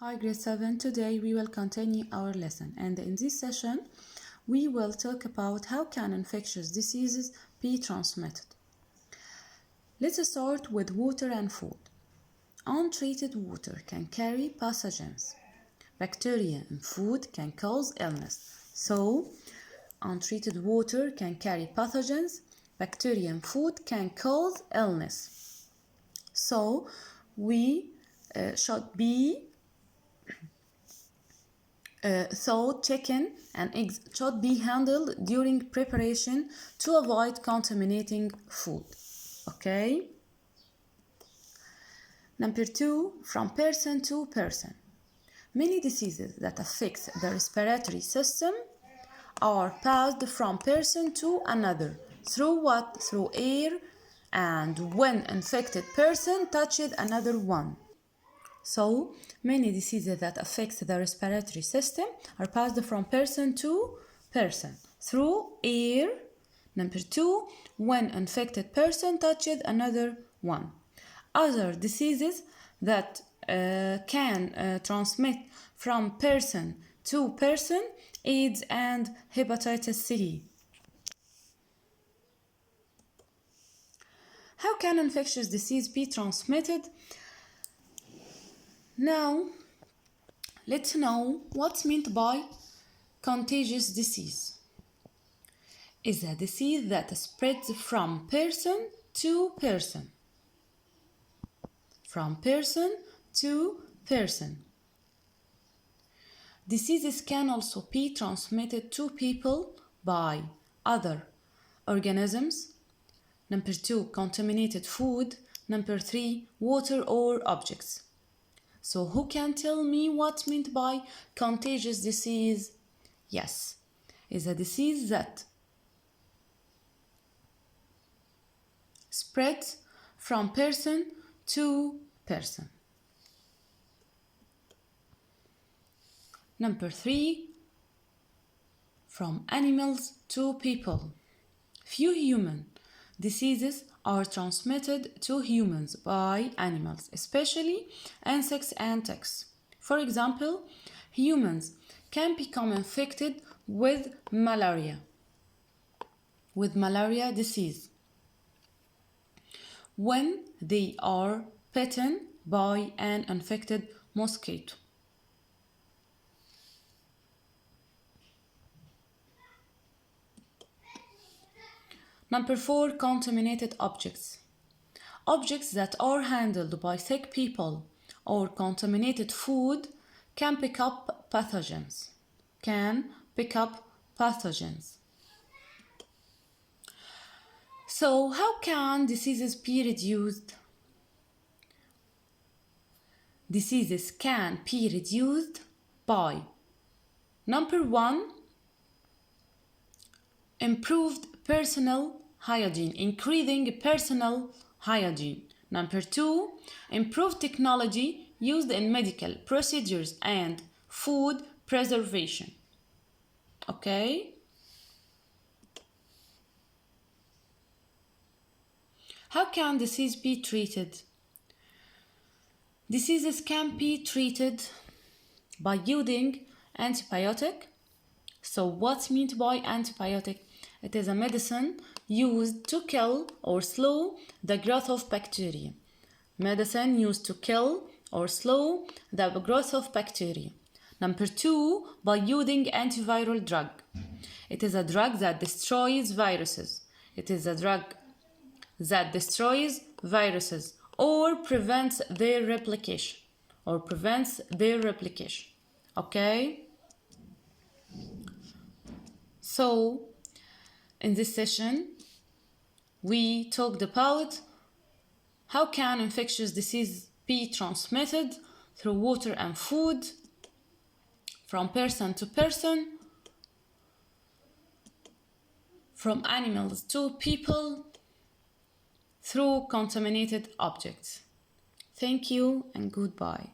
Hi grade 7, today we will continue our lesson, and in this session we will talk about how can infectious diseases be transmitted. Let's start with water and food. Untreated water can carry pathogens. Bacteria in food can cause illness. So, untreated water can carry pathogens. Bacteria in food can cause illness. So, we should be so chicken and eggs should be handled during preparation to avoid contaminating food. Okay? Number 2, from person to person. Many diseases that affect the respiratory system are passed from person to another. Through what? Through air, and when infected person touched another one. So, many diseases that affect the respiratory system are passed from person to person through air. Number 2, when infected person touched another one. Other diseases that can transmit from person to person, AIDS and hepatitis C. How can infectious disease be transmitted? Now, let's know what's meant by contagious disease. Is a disease that spreads from person to person. From person to person. Diseases can also be transmitted to people by other organisms. Number 2, contaminated food. Number 3, water or objects. So who can tell me what's meant by contagious disease? Yes, it's a disease that spreads from person to person. Number 3, from animals to people. Few human diseases are transmitted to humans by animals, especially insects and ticks. For example, humans can become infected with malaria disease when they are bitten by an infected mosquito. Number 4, contaminated objects. Objects that are handled by sick people or contaminated food can pick up pathogens. So, how can diseases be reduced? Diseases can be reduced by number 1, improved personal hygiene, increasing personal hygiene. Number 2, improved technology used in medical procedures and food preservation. Okay? How can disease be treated? Diseases can be treated by using antibiotic. So what's meant by antibiotic? It is a medicine used to kill or slow the growth of bacteria. Medicine used to kill or slow the growth of bacteria. Number 2, by using antiviral drug. It is a drug that destroys viruses. It is a drug that destroys viruses or prevents their replication. Okay? So, in this session, we talked about how can infectious disease be transmitted through water and food, from person to person, from animals to people, through contaminated objects. Thank you and goodbye.